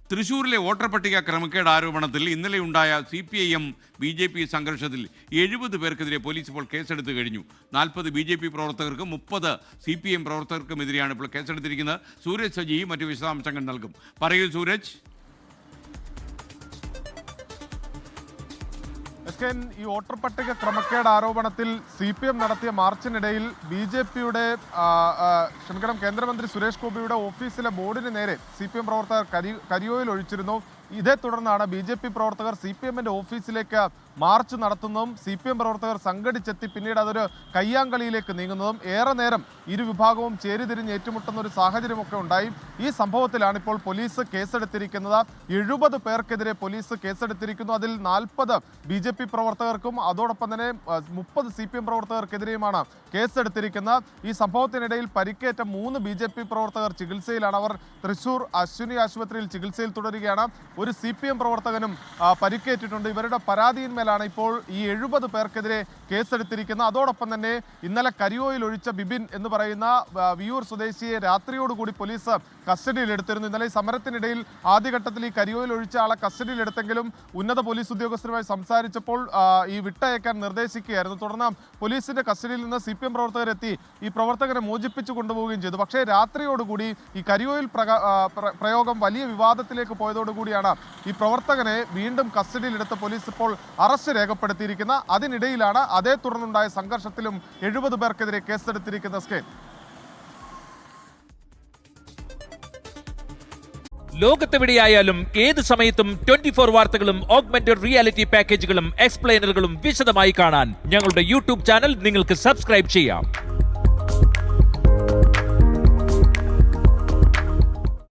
തൃശൂരിലെ വോട്ടർ പട്ടിക ക്രമക്കേട് ആരോപണത്തിൽ ഇന്നലെയുണ്ടായ CPIM BJP സംഘർഷത്തിൽ 70 പേർക്കെതിരെ പോലീസ് ഇപ്പോൾ കേസെടുത്തു കഴിഞ്ഞു. 40 BJP പ്രവർത്തകർക്കും 30 CPIM പ്രവർത്തകർക്കുമെതിരെയാണ് ഇപ്പോൾ കേസെടുത്തിരിക്കുന്നത്. സൂരജ് സജി മറ്റു വിശദാംശങ്ങൾ നൽകും. പറയൂ സൂരജ്. ഈ വോട്ടർ പട്ടിക ക്രമക്കേട് ആരോപണത്തിൽ CPM നടത്തിയ മാർച്ചിനിടയിൽ BJPയുടെ കേന്ദ്രമന്ത്രി സുരേഷ് ഗോപിയുടെ ഓഫീസിലെ ബോർഡിന് നേരെ CPM പ്രവർത്തകർ കരിയോയിൽ ഒഴിച്ചിരുന്നു. ഇതേ തുടർന്നാണ് BJP പ്രവർത്തകർ CPMന്റെ ഓഫീസിലേക്ക് മാർച്ച് നടത്തുന്നതും CPM പ്രവർത്തകർ സംഘടിച്ചെത്തി പിന്നീട് അതൊരു കയ്യാങ്കളിയിലേക്ക് നീങ്ങുന്നതും ഏറെ നേരം ഇരുവിഭാഗവും ചേരിതിരിഞ്ഞ് ഏറ്റുമുട്ടുന്ന ഒരു സാഹചര്യമൊക്കെ ഉണ്ടായി. ഈ സംഭവത്തിലാണ് ഇപ്പോൾ പോലീസ് കേസെടുത്തിരിക്കുന്നത്. 70 പേർക്കെതിരെ പോലീസ് കേസെടുത്തിരിക്കുന്നു. അതിൽ 40 BJP പ്രവർത്തകർക്കും അതോടൊപ്പം തന്നെ 30 CPM പ്രവർത്തകർക്കെതിരെയുമാണ് കേസെടുത്തിരിക്കുന്നത്. ഈ സംഭവത്തിനിടയിൽ പരിക്കേറ്റ 3 BJP പ്രവർത്തകർ ചികിത്സയിലാണ്. അവർ തൃശൂർ അശ്വിനി ആശുപത്രിയിൽ ചികിത്സയിൽ തുടരുകയാണ്. ഒരു CPM പ്രവർത്തകനും പരിക്കേറ്റിട്ടുണ്ട്. ഇവരുടെ പരാതിയിന്മേലാണ് ഇപ്പോൾ ഈ 70 പേർക്കെതിരെ കേസെടുത്തിരിക്കുന്നത്. അതോടൊപ്പം തന്നെ ഇന്നലെ കരിയോയിൽ ഒഴിച്ച ബിബിൻ എന്ന് പറയുന്ന വിയൂർ സ്വദേശിയെ രാത്രിയോടുകൂടി പോലീസ് കസ്റ്റഡിയിലെടുത്തിരുന്നു. ഇന്നലെ സമരത്തിനിടയിൽ ആദ്യഘട്ടത്തിൽ ഈ കരിയോയിൽ ഒഴിച്ച ആളെ കസ്റ്റഡിയിലെടുത്തെങ്കിലും ഉന്നത പോലീസ് ഉദ്യോഗസ്ഥരുമായി സംസാരിച്ചപ്പോൾ ഈ വിട്ടയക്കാൻ നിർദ്ദേശിക്കുകയായിരുന്നു. തുടർന്ന് പോലീസിന്റെ കസ്റ്റഡിയിൽ നിന്ന് CPM പ്രവർത്തകരെത്തി ഈ പ്രവർത്തകരെ മോചിപ്പിച്ചു കൊണ്ടുപോവുകയും ചെയ്തു. പക്ഷേ രാത്രിയോടുകൂടി ഈ കരിയോയിൽ പ്രയോഗം വലിയ വിവാദത്തിലേക്ക് പോയതോടുകൂടിയാണ് ഈ പ്രവർത്തകനെ വീണ്ടും കസ്റ്റഡിയിലെടുത്ത് പോലീസ് ഇപ്പോൾ അറസ്റ്റ് രേഖപ്പെടുത്തിയിരിക്കുന്ന. അതിനിടയിലാണ് അതേ തുടർന്നുണ്ടായ സംഘർഷത്തിലും 70 പേർക്കെതിരെ കേസെടുത്തിരിക്കുന്ന സ്കേൽ. ലോകത്തെവിടെയായാലും ഏത് സമയത്തും 24 വാർത്തകളും ഓഗ്മെന്റഡ് റിയാലിറ്റി പാക്കേജുകളും എക്സ്പ്ലെയിനറുകളും വിശദമായി കാണാൻ ഞങ്ങളുടെ YouTube ചാനൽ നിങ്ങൾക്ക് സബ്സ്ക്രൈബ് ചെയ്യാം.